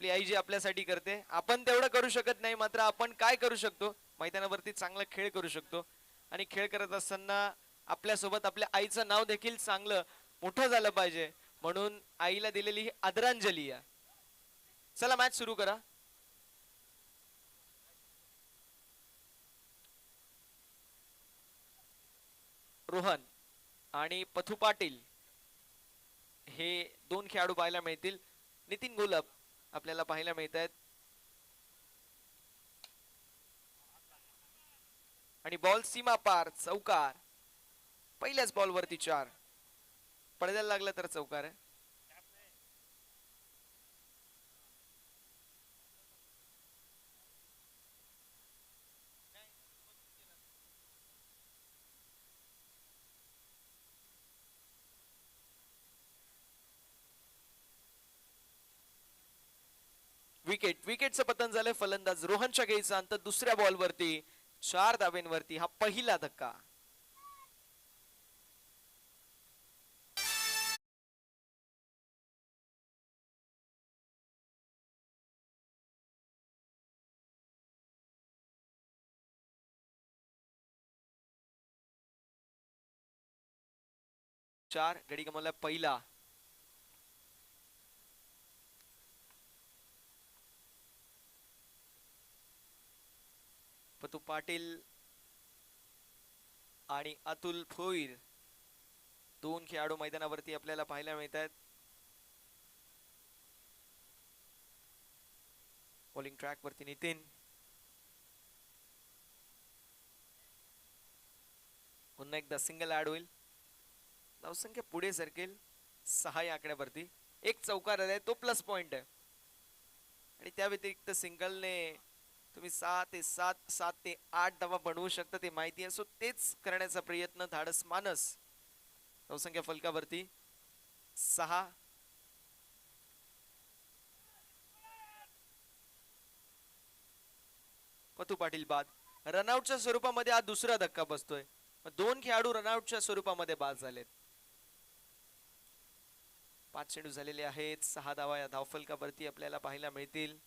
आपली आई जी आपल्यासाठी करते, आपण तेवढं करू शकत नाही, मात्र आपण काय करू शकतो, मैदानावरती चांगला खेळ करू शकतो. आणि खेळ करत असताना आपल्यासोबत आपल्या आईचं नाव देखील चांगलं मोठं झालं पाहिजे, म्हणून आईला दिलेली ही आदरांजली आहे. चला मॅच सुरू करा. रोहन आणि पथू पाटील हे दोन खेळाडू पाहायला मिळतील. नितीन गुलाब आपल्याला पाहायला मिळत आहेत. आणि बॉल सीमा पार, चौकार. पहिल्याच बॉल वरती 4. पडद्याला लागला तर चौकार आहे. विकेटचं पतन झालंय. फलंदाज रोहनच्या खेळीचा अंत दुसऱ्या बॉलवरती 4 धाब्यांवरती. हा पहिला धक्का. चार गडी गमावला पहिला. पतू पाटील आणि अतुल भोईर दोन खेळाडू मैदानावरती आपल्याला पाहायला मिळत आहेत. बॉलिंग ट्रॅक वरती नितीन. पुन्हा एकदा सिंगल ऍड होईल. धावसंख्या पुढे सरकेल 6 या आकड्यावरती. एक चौकार आहे, तो प्लस पॉइंट आहे. आणि त्या व्यतिरिक्त सिंगलने तुम्ही 6 ते 7, 7 ते 8 धावा बनवू शकता, ते माहिती आहे. सो तेच करण्याचा प्रयत्न, धाडस, मानस. धावसंख्या फलकावरती 6. पतू पाटील बाद. रनआउटच्या स्वरूपामध्ये हा दुसरा धक्का बसतोय. दोन खेळाडू रनआउटच्या स्वरूपामध्ये बाद झालेत. 5 चेंडू झालेले आहेत. 6 धावा या धावफलकावरती आपल्याला पाहायला मिळतील.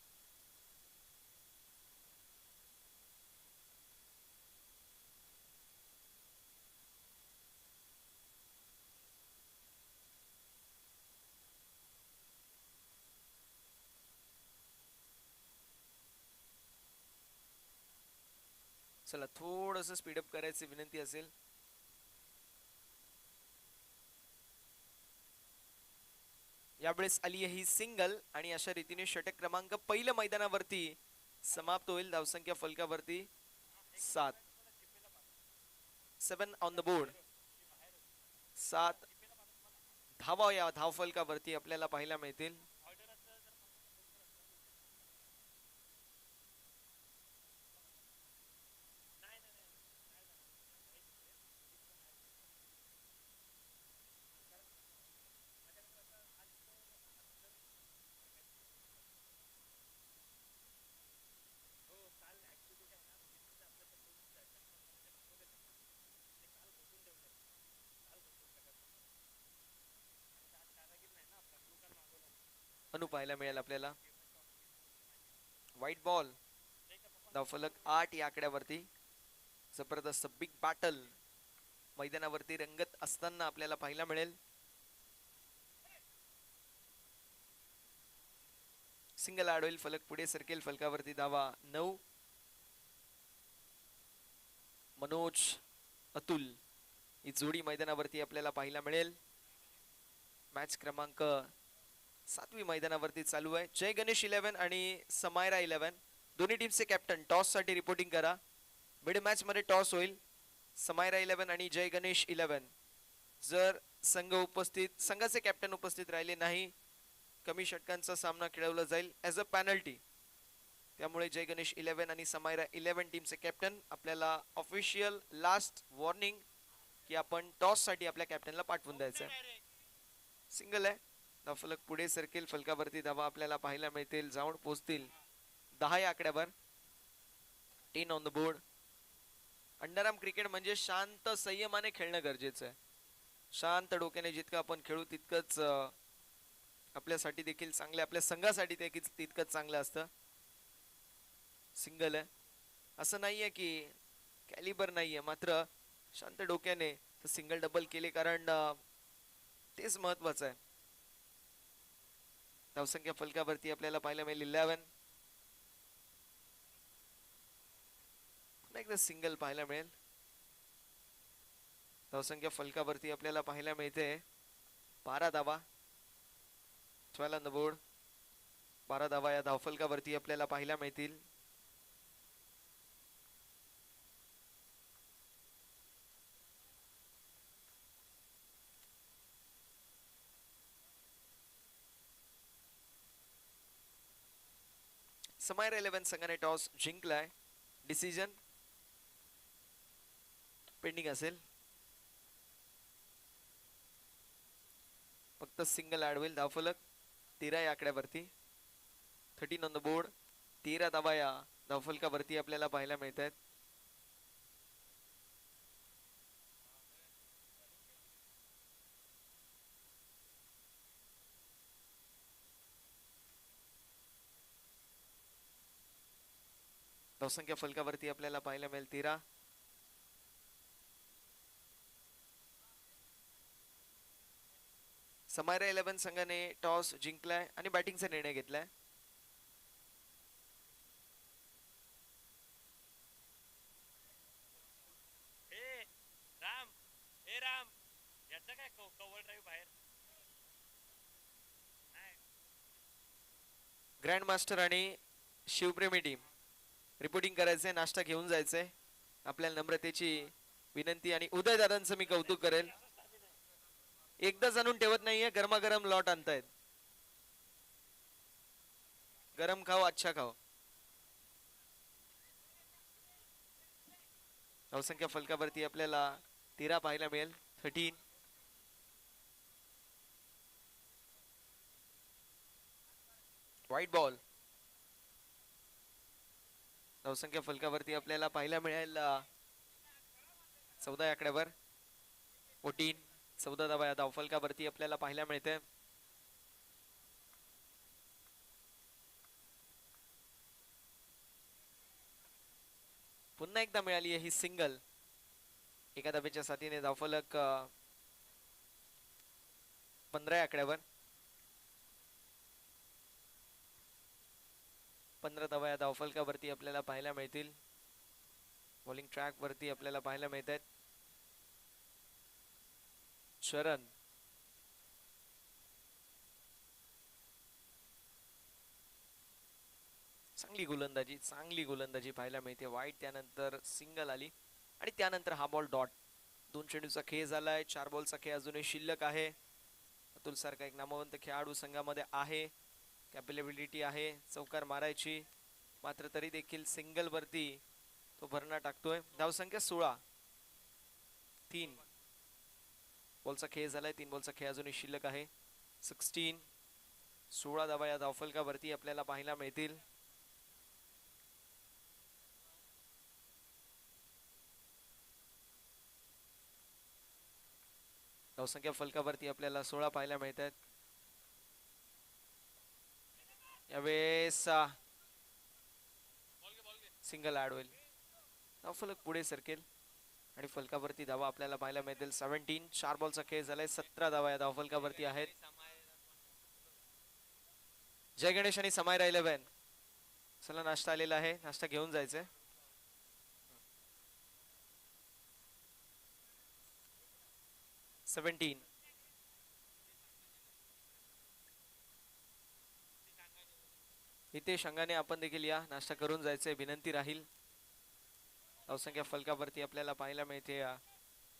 चला थोडस स्पीडअप करायची विनंती असेल. यावेळेस आली ही सिंगल आणि अशा रीतीने षटक क्रमांक पहिल्या मैदानावरती समाप्त होईल. धावसंख्या फलकावरती 7. 7 ऑन द बोर्ड. 7 धावा या धावफलकावरती आपल्याला पाहायला मिळतील. अनु पाहायला मिळेल आपल्याला. White ball. धावफलक 8 या आकड्यावरती. जबरदस्त बिग बॅटल मैदानावरती रंगत असताना आपल्याला पाहायला मिळेल. सिंगल ऍड होईल. फलक पुढे सरकेल. फलकावरती धावा 9. मनोज अतुल ही जोडी मैदानावरती आपल्याला पाहायला मिळेल. मॅच क्रमांक 7वी मैदानावरती चालू आहे. जय गणेश 11 आणि समायरा 11 दोन्ही टीमचे कॅप्टन टॉस साठी रिपोर्टिंग करा. मिड मॅच मध्ये टॉस होईल. समायरा 11 आणि जय गणेश 11 जर संघाचे कॅप्टन उपस्थित राहिले नाही, कमी षटकांचा सामना खेळवला जाईल ऍज अ पेनल्टी. त्यामुळे जय गणेश 11 आणि समायरा 11 टीमचे कॅप्टन आपल्याला ऑफिशियल लास्ट वॉर्निंग की आपण टॉस साठी आपल्या कॅप्टनला पाठवून द्यायचं. सिंगल आहे. फलक पुढे सरकेल. फलकावरती धावा आपल्याला पाहायला मिळतील. जाऊन पोहोचतील 10 या आकड्यावर. 10 on the board. Underarm cricket म्हणजे शांत संयमाने खेळणं गरजेचं आहे. शांत डोक्याने जितकं आपण खेळू तितकंच आपल्यासाठी देखील चांगले, आपल्या संघासाठी देखील तितकंच चांगलं असतं. सिंगल आहे, असं नाहीये की कॅलिबर नाहीये, मात्र शांत डोक्याने सिंगल डबल केले, कारण तेच महत्वाचं आहे. धावसंख्या फलकावरती आपल्याला पाहायला मिळेल 11. पुन्हा एकदा सिंगल पाहायला मिळेल. धावसंख्या फलकावरती आपल्याला पाहायला मिळते 12 धावा. 12 ऑन द बोर्ड. 12 धावा या धावफलकावरती आपल्याला पाहायला मिळतील. समायर 11 संघाने टॉस जिंकलाय. डिसिजन पेंडिंग असेल. फक्त सिंगल ऍड होईल. धावफलक 13 या आकड्यावरती. 13 ऑन द बोर्ड. 13 धावा या धावफलकावरती आपल्याला पाहायला मिळत आहेत. धावसंख्या फलकावरती आपल्याला पाहायला मिळेल 13. समायरा 11 संघाने टॉस जिंकलाय आणि बॅटिंगचा निर्णय घेतलाय. ग्रँड मास्टर आणि शिवप्रेमी टीम रिपोर्टिंग करायचंय, नाश्ता घेऊन जायचंय. आपल्या नम्रतेची विनंती, आणि उदय दादांचं मी कौतुक करेल, एकदाच आणून ठेवत नाहीये, गरमागरम लॉट आणतायत. गरम खाओ अच्छा खाओ. धावसंख्या फलकावरती आपल्याला 13 पाहायला मिळेल. 13. White ball. धावसंख्या फलकावरती आपल्याला पाहायला मिळेल 14 आकड्यावर. 14. 14 धावा या धावफलकावरती आपल्याला पाहायला मिळते. पुन्हा एकदा मिळाली आहे ही सिंगल. एका धावेच्या साथीने धावफलक 15 आकड्यावर. 15 धावा या धावफलकावरती आपल्याला पाहायला मिळतील. बॉलिंग ट्रॅक वरती आपल्याला पाहायला मिळत आहेत शरण, चांगली गोलंदाजी पाहायला मिळते. वाईट, त्यानंतर सिंगल आली आणि त्यानंतर हा बॉल डॉट. 2 चेंडूचा खेळ झालाय. 4 बॉलचा खेळ अजूनही शिल्लक आहे. अतुल सारखा एक नामवंत खेळाडू संघामध्ये आहे, कॅपेबिलिटी आहे चौकार मारायची, मात्र तरी देखील सिंगल वरती तो भरणा टाकतोय. धावसंख्या 16. 3 बॉलचा खेळ झालाय. 3 बॉलचा खेळ अजूनही शिल्लक आहे. 16. 16 धावा या धावफलकावरती आपल्याला पाहायला मिळतील. धावसंख्या फलकावरती आपल्याला 16 पाहायला मिळत आहेत. यावेळेस सिंगल ऍड होईल. धावफलक पुढे सरकेल आणि फलकावरती धावा आपल्याला पाहायला मिळतील 17. 4 बॉलचा खेळ झालाय. 17 धावा या धावफलकावरती आहेत. जय गणेश आणि समायरा 11. चला, नाश्ता आलेला आहे, नाश्ता घेऊन जायचंय. हितेश अंगाने आपण देखील या, नाश्ता करून जायचंय, विनंती राहील. धावसंख्या फलकावरती आपल्याला पाहायला मिळते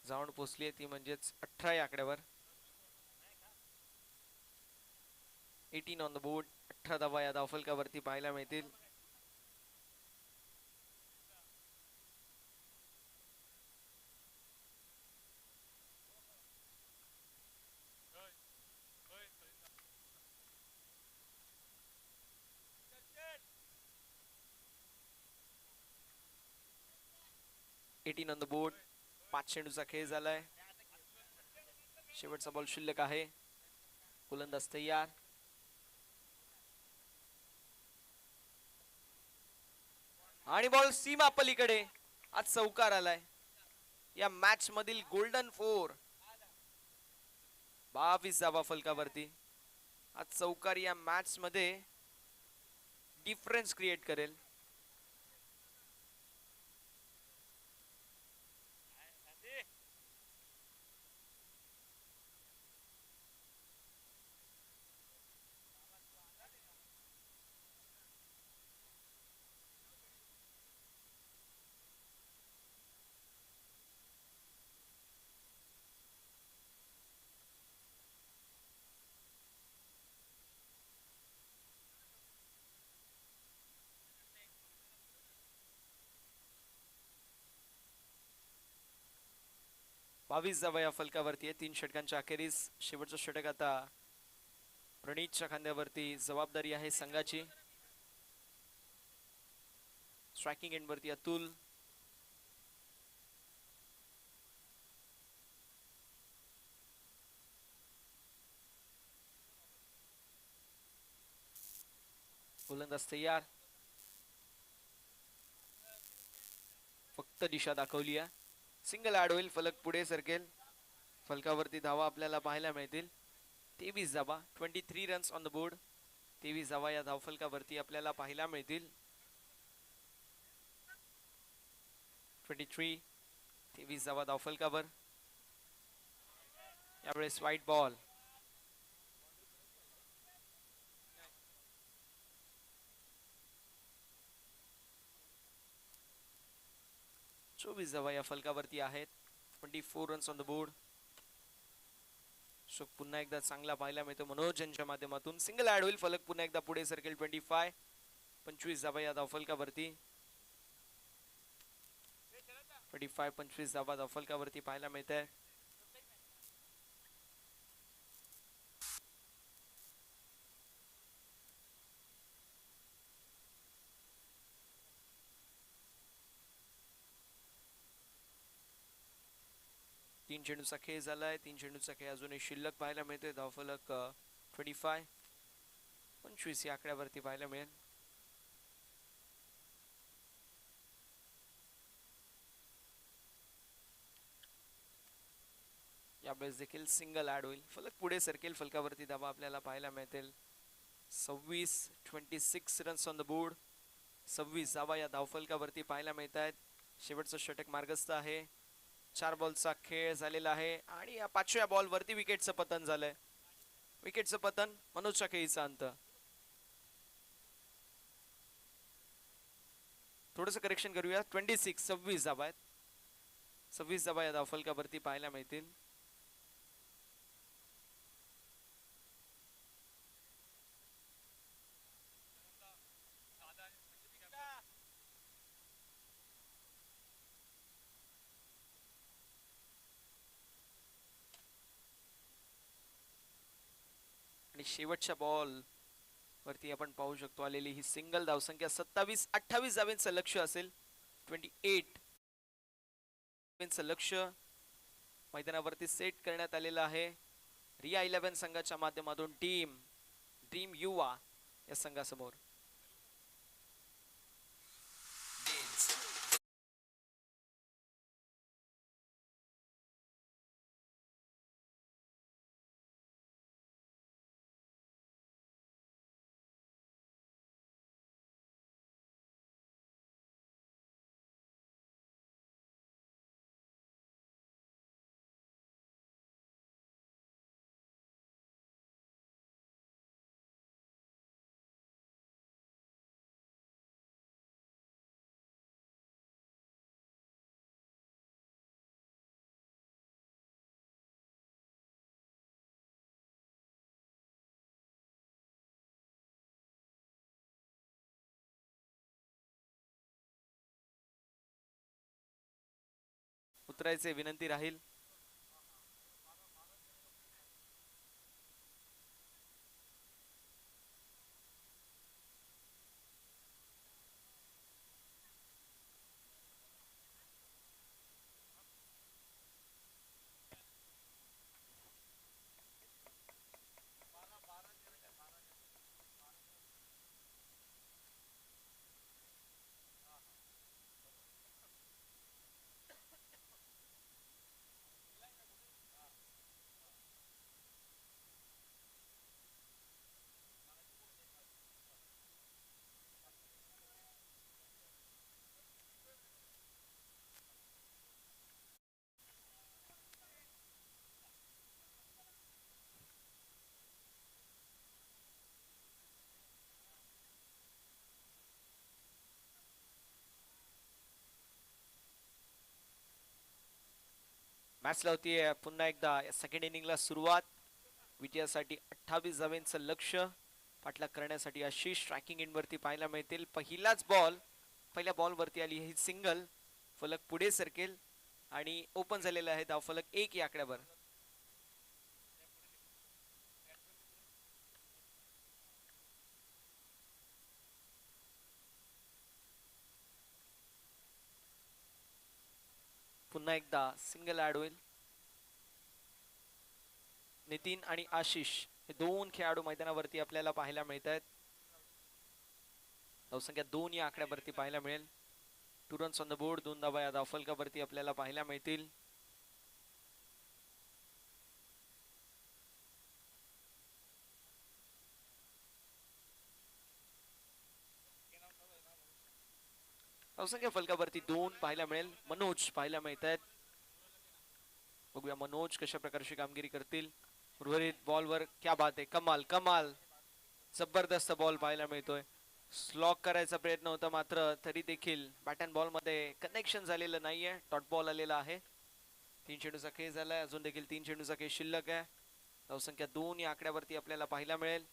जाऊन पोचली ती म्हणजेच 18 या आकड्यावर. 18 ऑन द बोर्ड. 18 धावा या धावफलकावरती पाहायला मिळतील. On the board. 5 चेंडूचा खेळ झालाय. शेवटचा बॉल शिल्लक आहे. गोलंदाज तयार. आणि बॉल सीमा पलीकडे. आज चौकार आलाय या मॅच मधील गोल्डन 4. 22 धावा फलकावरती. आज चौकार या मॅच मध्ये डिफरन्स क्रिएट करेल. बावीस धावा या फलकावरती आहे. 3 षटकांच्या अखेरीस शेवटचं षटक आता प्रणीतच्या खांद्यावरती. जबाबदारी आहे संघाची. स्ट्रायकिंग एंड वरती अतुल. गोलंदाज तयार. फक्त दिशा दाखवली आहे. सिंगल ऍड होईल. फलक पुढे सरकेल. फलकावरती धावा आपल्याला पाहायला मिळतील. 23 धावा. 23 रन्स ऑन द बोर्ड. 23 धावा या धावफलकावरती आपल्याला पाहायला मिळतील. 23. 23 धावा धावफलकावर. यावेळेस व्हाईट बॉल. 24 धावा या फलकावरती आहेत. 24 runs on the board. So पुन्हा एकदा चांगला पाहायला मिळतो मनोज यांच्या माध्यमातून. सिंगल ऍड होईल. फलक पुन्हा एकदा पुढे सरकेल. 25. 25 धावा या धावफलकावरती. 25 25 धावा धावफलकावरती पाहायला मिळत आहे. तीन चेंडूचा खेळ झालाय. 3 चेंडूचा खेळ अजूनही शिल्लक पाहायला मिळतोय. धावफलक 25 25 या आकड्यावरती पाहायला मिळेल. यावेळेस देखील सिंगल ऍड होईल. फलक पुढे सरकेल. फलकावरती धावा आपल्याला पाहायला मिळतील. 26 रन्स ऑन द बोर्ड. 26 धावा या धावफलकावरती पाहायला मिळत आहेत. शेवटचं षटक मार्गस्थ आहे. 4 बॉलचा खेळ झालेला आहे आणि या 5व्या बॉल वरती विकेटचं पतन झालंय. विकेटचं पतन. मनोजच्या खेळीचा अंत. थोडस करेक्शन करूया. 26 धावा आहेत. 26 धावा या धावफलकावरती पाहायला मिळतील. आणि शेवटच्या बॉल वरती आपण पाहू शकतो आलेली ही सिंगल धावसंख्या 27-28 धावांचं लक्ष असेल. 28 लक्ष मैदानावरती सेट करण्यात आलेलं आहे. रिया 11 संघाच्या माध्यमातून टीम ड्रीम युवा या संघासमोर. उतरायचे विनंती राहील. मॅचला होतीये पुन्हा एकदा सेकंड इनिंगला सुरुवात. विजयासाठी 28 धावांचं लक्ष्य पाठलाग करण्यासाठी आशिष स्ट्रायकिंग एंडवरती पाहायला मिळतील. पहिल्या बॉलवरती आली ही सिंगल. फलक पुढे सरकेल आणि ओपन झालेला आहे धावफलक 1 या आकड्यावर. पुन्हा एकदा सिंगल ऍड होईल. नितीन आणि आशिष हे दोन खेळाडू मैदानावरती आपल्याला पाहायला मिळत आहेत. धावसंख्या 2 या आकड्यावरती पाहायला मिळेल. 2 रन्स ऑन द बोर्ड, 2 धावा या धावफलकावरती आपल्याला पाहायला मिळतील. धावसंख्या फलकावरती 2 पाहायला मिळेल. मनोज पाहायला मिळत आहेत. बघूया मनोज कशा प्रकारची कामगिरी करतील. उर्वरित बॉलवर क्या बात आहे, कमाल कमाल, जबरदस्त बॉल पाहायला मिळतोय. स्लॉक करायचा प्रयत्न होता मात्र तरी देखील बॅट अँड बॉल मध्ये कनेक्शन झालेलं नाहीये. डॉट बॉल आलेला आहे. 3 चेंडूचा खेळ झालाय. अजून देखील 3 चेंडूचा खेळ शिल्लक आहे. धावसंख्या 2 या आकड्यावरती आपल्याला पाहायला मिळेल.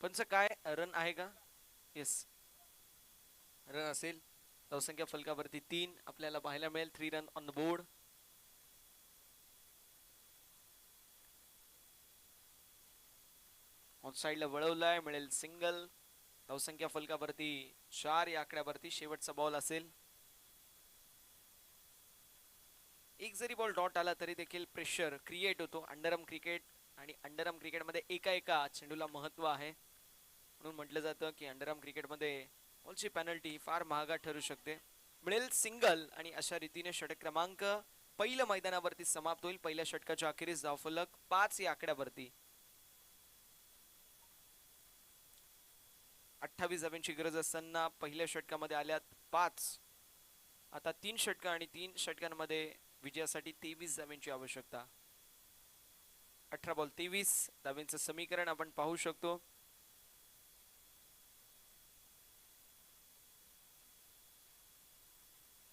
पंच काय रन आहे का? येस, रन असेल. धावसंख्या फलकावरती 3 आपल्याला पाहायला मिळेल. 3 run on the board. On साइडला वळवलाय, मिळेल सिंगल. धावसंख्या फलकावरती 4 या आकड्यावरती शेवटचा बॉल असेल. एक जरी बॉल डॉट आला तरी देखील प्रेशर क्रिएट होतो. अंडरआर्म क्रिकेट आणि अंडरआर्म क्रिकेटमध्ये एका चेंडूला महत्व आहे. म्हणून म्हटलं जातं की अंडरआर्म क्रिकेटमध्ये बॉलची पेनल्टी फार महागात ठरू शकते. मिळेल सिंगल आणि अशा रीतीने षटक क्रमांक पहिलं मैदानावरती समाप्त होईल. पहिल्या षटकाच्या अखेरीस धावफलक 5 या आकड्यावरती. 28 धावांची गरज असताना पहिल्या षटकामध्ये आल्यात 5. आता 3 षटक आणि 3 षटकांमध्ये विजयासाठी 23 धावांची आवश्यकता. 18 बॉल 23 धावांचं समीकरण आपण पाहू शकतो.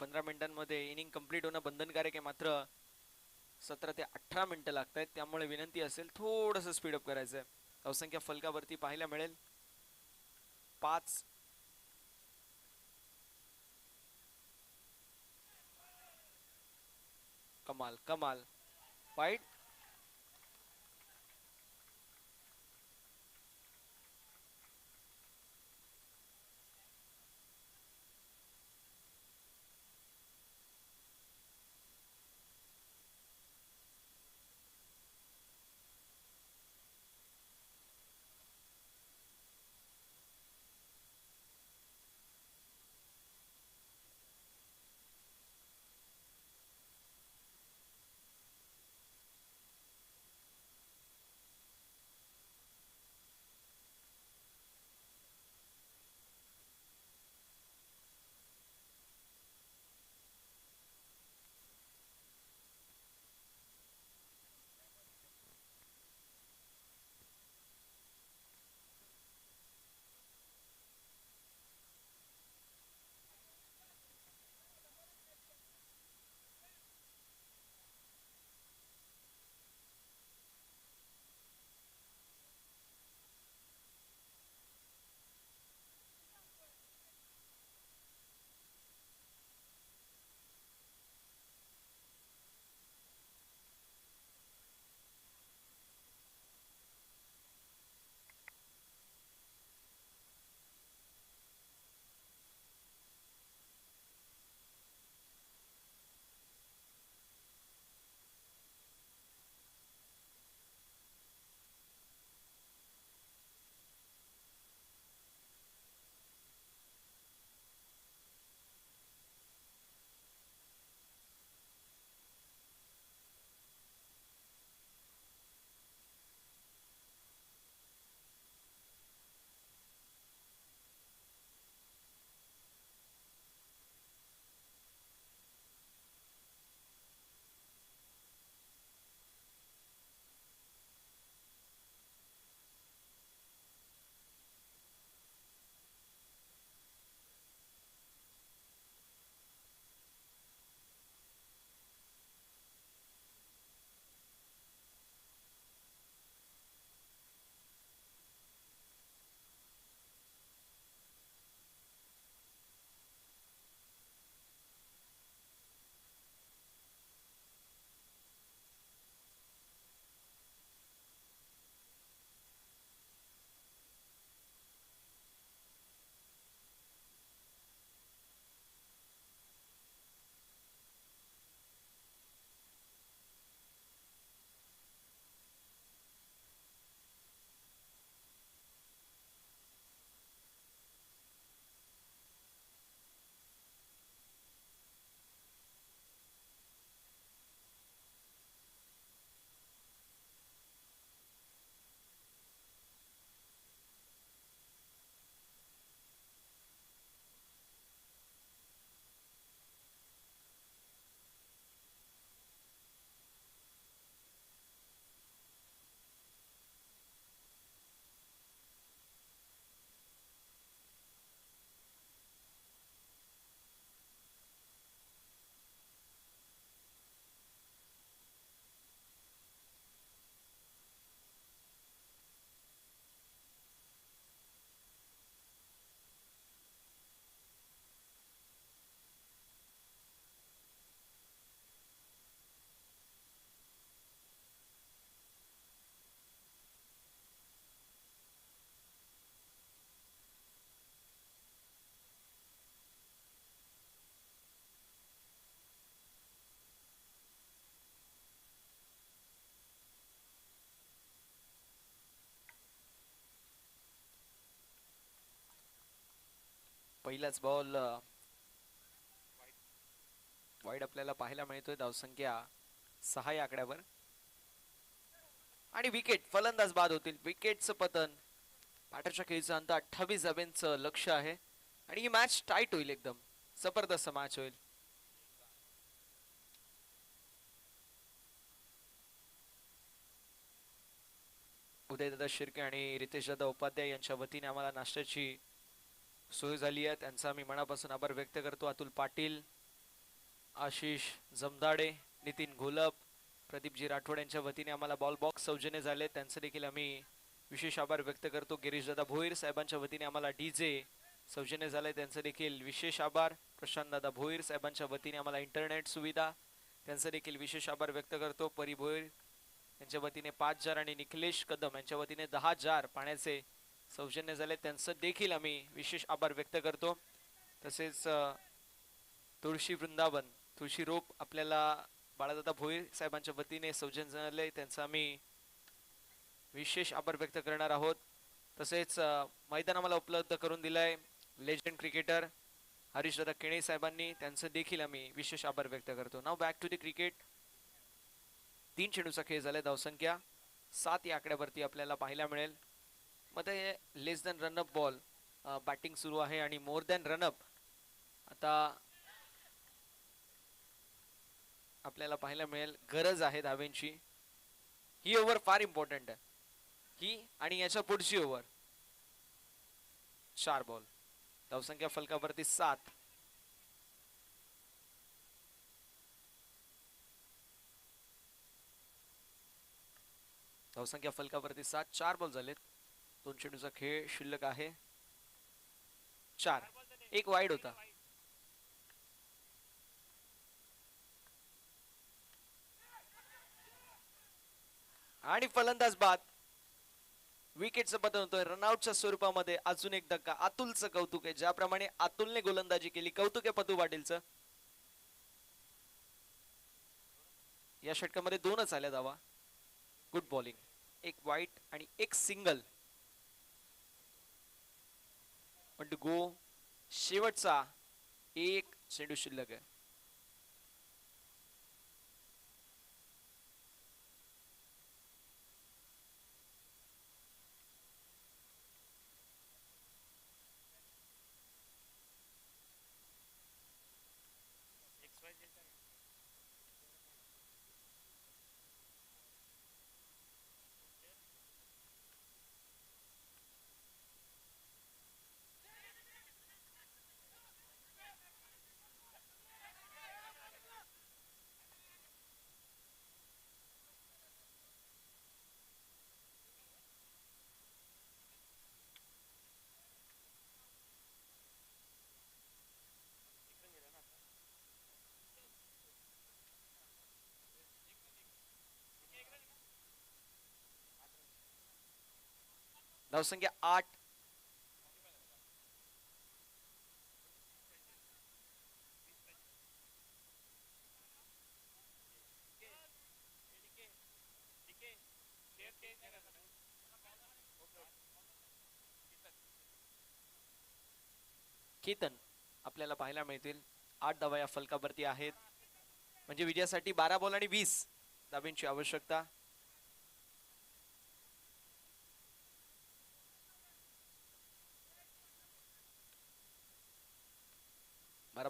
15 मिनिटांमध्ये इनिंग कंप्लीट होणं बंधनकारक आहे. मात्र 17 ते 18 मिनिटं लागत आहेत. त्यामुळे विनंती असेल थोडस स्पीडअप करायचं आहे. धावसंख्या फलकावरती पाहायला मिळेल 5. कमाल कमाल, वाईट. पहिलाच बॉल वाईड आपल्याला पाहायला मिळतोय. धावसंख्या 6 या आकड्यावर आणि विकेट. फलंदाज बाद होतील. विकेटचं पतन. पाठाच्या खेळीचा अंत 28 धाब्यांचं लक्ष आहे आणि ही मॅच टाईट होईल. एकदम जबरदस्त मॅच होईल. उदयदादा शिर्के आणि रितेशदादा उपाध्याय यांच्या वतीने आम्हाला नाश्त्याची सोय झाली आहे. त्यांचा आम्ही मनापासून आभार व्यक्त करतो. अतुल पाटील, आशिष जमदाडे, नितीन घोलप, प्रदीपजी राठोड यांच्या वतीने आम्हाला बॉल बॉक्स सौजन्य झाले, त्यांचे देखील आम्ही विशेष आभार व्यक्त करतो. गिरीशदादा भोईर साहेबांच्या वतीने आम्हाला डीजे सौजन्य झाले, त्यांचे देखील विशेष आभार. प्रशांतदादा भोईर साहेबांच्या वतीने आम्हाला इंटरनेट सुविधा, त्यांचे देखील विशेष आभार व्यक्त करतो. परी भोईर यांच्या वतीने 5 जार आणि निखिलेश कदम यांच्या वतीने 10 जार पाण्याचे सौजन्य झाले, त्यांचं देखील आम्ही विशेष आभार व्यक्त करतो. तसेच तुळशी वृंदावन, तुळशी रोप आपल्याला बाळादादा भोईर साहेबांच्या वतीने सौजन्य झाले, त्यांचा आम्ही विशेष आभार व्यक्त करणार आहोत. तसेच मैदान आम्हाला उपलब्ध करून दिलाय लेजंड क्रिकेटर हरीशदादा केणे साहेबांनी, त्यांचं देखील आम्ही विशेष आभार व्यक्त करतो. नाव बॅक टू द क्रिकेट. 3 चेंडूचा खेळ झालाय. धावसंख्या 7 या आकड्यावरती आपल्याला पाहायला मिळेल. मध्ये लेस दॅन रनअप बॉल बॅटिंग सुरू आहे आणि मोर दॅन रनअप आता आपल्याला पाहायला मिळेल. गरज आहे धावेंची. ही ओव्हर फार इम्पॉर्टंट आहे, ही आणि याच्या पुढची ओव्हर. 4 बॉल. धावसंख्या फलकावरती 7. धावसंख्या फलकावरती 7. 4 बॉल झालेत. 2 चेंडूचा खेळ शिल्लक आहे. 4. एक वाईड होता. आणि फलंदाज बाद. विकेटचं पतन होतोय. रनआउटच्या स्वरूपामध्ये अजून एक धक्का. अतुलचं कौतुक आहे. ज्याप्रमाणे अतुलने गोलंदाजी केली, कौतुक आहे पतू पाटीलचं. या षटकामध्ये 2च आल्या धावा. Good bowling. एक वाईट आणि एक सिंगल. पण गो. शेवटचा एक चेंडू शिल्लक आहे. धावसंख्या 8. केतन आपल्याला पाहायला मिळतील. 8 धावा या फलकावरती आहेत. म्हणजे विजयासाठी 12 बॉल आणि 20 धाब्यांची आवश्यकता.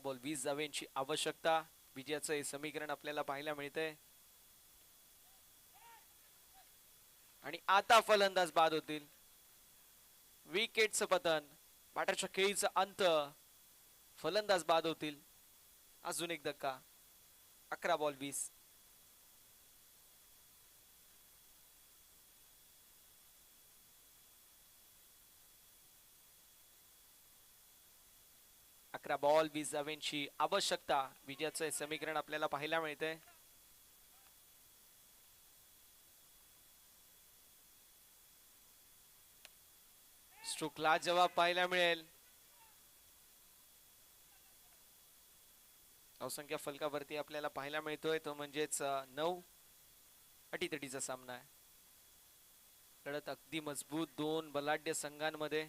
बॉल 20 धाब्यांची आवश्यकता. विजयाचं हे समीकरण आपल्याला पाहायला मिळतंय. आणि आता फलंदाज बाद होतील. विकेटचं पतन. बॅटरच्या खेळीचा अंत. फलंदाज बाद होतील. अजून एक धक्का. 11 बॉल 20. बॉल 20 धाव्यांची आवश्यकता. विजयाचं समीकरण आपल्याला पाहायला मिळतंय. स्ट्रोकला जवाब पाहायला मिळेल. धावसंख्या फलकावरती आपल्याला पाहायला मिळतोय तो म्हणजेच 9. अटीतटीचा सामना आहे. लढत अगदी मजबूत. 2 बलाढ्य संघांमध्ये.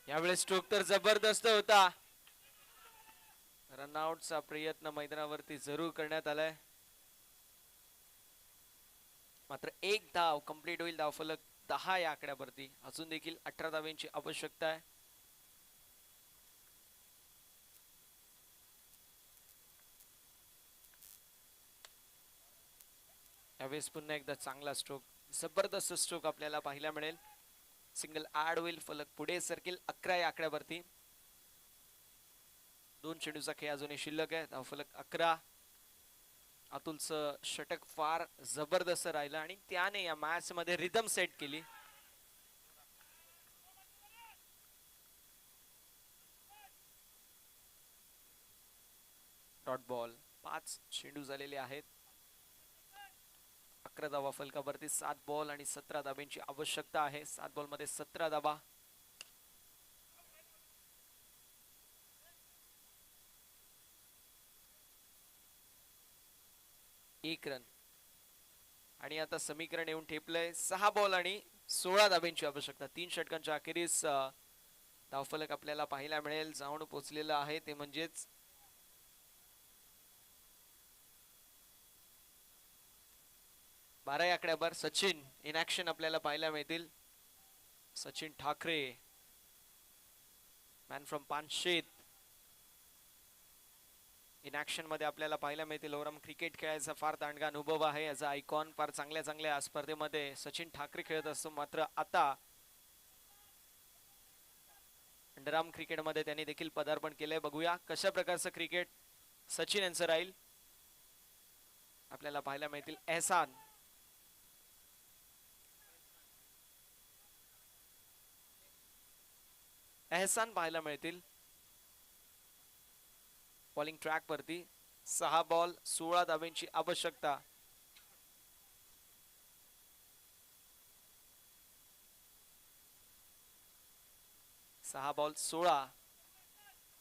यावेळेस स्ट्रोक तर जबरदस्त होता. रनआउटचा प्रयत्न मैदानावरती जरूर करण्यात आलाय. मात्र एक धाव कंप्लीट होईल. धावफलक 10 या आकड्यावरती. अजून देखील 18 धावांची आवश्यकता आहे. यावेळेस पुन्हा एकदा चांगला स्ट्रोक, जबरदस्त स्ट्रोक आपल्याला पाहायला मिळेल. सिंगल ऍड होईल, फलक पुढे सरकेल 11 या आकड्यावरती. 2 चेंडूचा खेळ अजूनही शिल्लक आहे. धावफलक 11. अतुलचं षटक फार जबरदस्त राहिलं आणि त्याने या मॅच मध्ये रिदम सेट केली. Dot ball. 5 चेंडू झालेले आहेत. 11 धावा फलकावरती. 7 बॉल आणि 17 धाब्यांची आवश्यकता आहे. 7 बॉल मध्ये 17 धावा. एक रन आणि आता समीकरण येऊन ठेपलंय. 6 बॉल आणि 16 धाब्यांची आवश्यकता. 3 षटकांच्या अखेरीस धावफलक आपल्याला पाहायला मिळेल. जाऊन पोहोचलेलं आहे ते म्हणजेच 12 या आकड्यावर सचिन इन ऍक्शन आपल्याला पाहायला मिळतील. Sachin Thackeray, man from Panshet, in action मध्ये आपल्याला पाहायला मिळतील. ओव्हरआर्म क्रिकेट खेळायचा फार दांडगा अनुभव आहे. याचा आयकॉन फार चांगल्या चांगल्या स्पर्धेमध्ये सचिन ठाकरे खेळत असतो. मात्र आता अंडरआर्म क्रिकेट मध्ये त्यांनी देखील पदार्पण केलंय. बघूया कशा प्रकारचं क्रिकेट सचिन यांचं राहील. आपल्याला पाहायला मिळतील एहसान, एहसान पाहायला मिळतील बॉलिंग ट्रॅक वरती. 6 बॉल 16 धाब्यांची आवश्यकता. सहा बॉल 16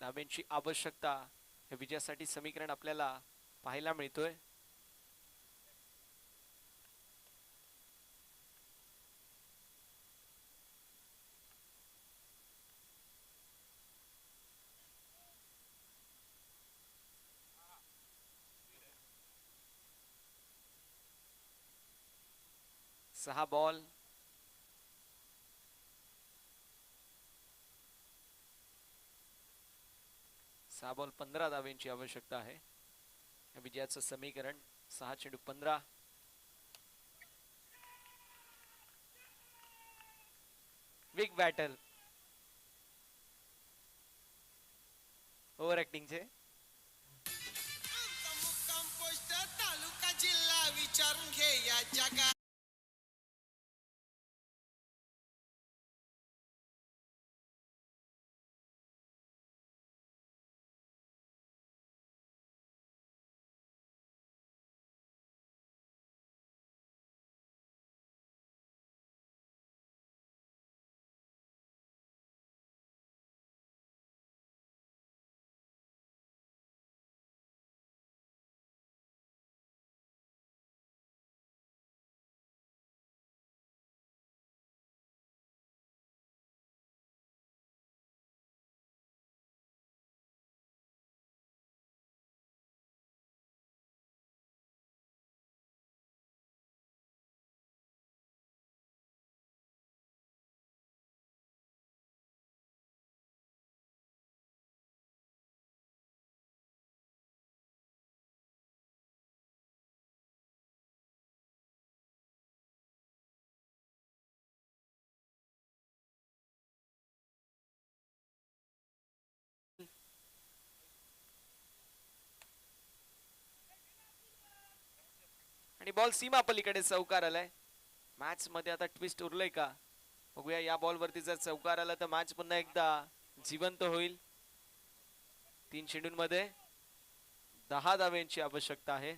धाब्यांची आवश्यकता. हे विजयासाठी समीकरण आपल्याला पाहायला मिळतोय. सहा बॉल 15 धाब्यांची आवश्यकता आहे. विजयाचं समीकरण 6 चेंडू 15. बिग बॅटल ओव्हर ऍक्टिंगचे. तालुका जिल्हा विचारून घे या जगा. आणि बॉल सीमा पलीकडे चौकार आलाय. मॅच मध्ये आता ट्विस्ट उरलंय का बघूया. या बॉल वरती जर चौकार आला तर मॅच पुन्हा एकदा जिवंत होईल. 3 चेंडूंमध्ये 10 धाव्यांची आवश्यकता आहे.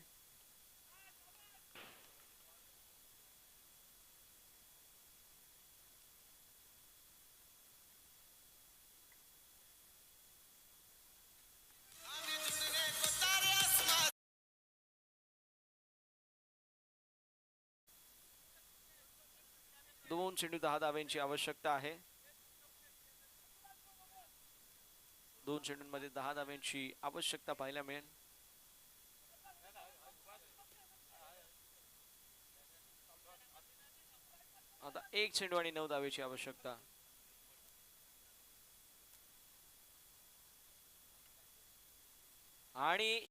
दोन चेंडू 10 धाव्यांची आवश्यकता आहे. 2 चेंडूंमध्ये 10 धाव्यांची आवश्यकता पाहायला मिळेल. आता 1 चेंडू आणि 9 धावेची आवश्यकता. आणि